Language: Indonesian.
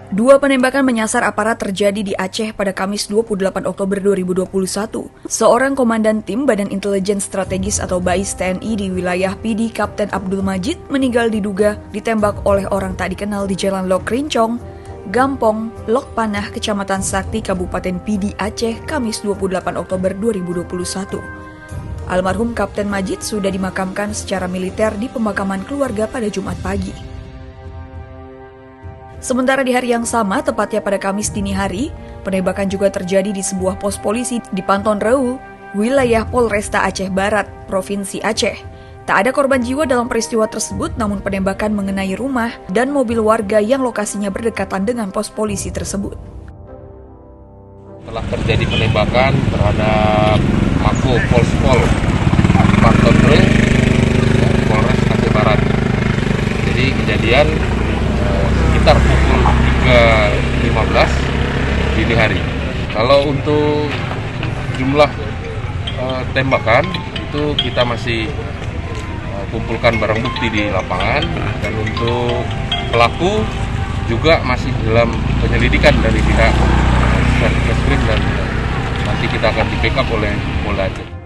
Dua penembakan menyasar aparat terjadi di Aceh pada Kamis 28 Oktober 2021. Seorang komandan tim Badan Intelijen Strategis atau BAIS TNI di wilayah PD Kapten Abdul Majid meninggal diduga ditembak oleh orang tak dikenal di Jalan Lok Rincong, Gampong, Lok Panah, Kecamatan Sakti, Kabupaten PD Aceh, Kamis 28 Oktober 2021. Almarhum Kapten Majid sudah dimakamkan secara militer di pemakaman keluarga pada Jumat pagi. Sementara di hari yang sama, tepatnya pada Kamis dini hari, penembakan juga terjadi di sebuah pos polisi di Panton Reu, wilayah Polresta Aceh Barat, Provinsi Aceh. Tak ada korban jiwa dalam peristiwa tersebut, namun penembakan mengenai rumah dan mobil warga yang lokasinya berdekatan dengan pos polisi tersebut. Telah terjadi penembakan terhadap Mako Polspol Panton Reu, Polres Aceh Barat. Jadi kejadian sekitar pukul 3.15 dini hari. Kalau untuk jumlah tembakan itu kita masih kumpulkan barang bukti di lapangan, dan untuk pelaku juga masih dalam penyelidikan dari pihak Satreskrim dan nanti kita akan di backup oleh Polda Aceh.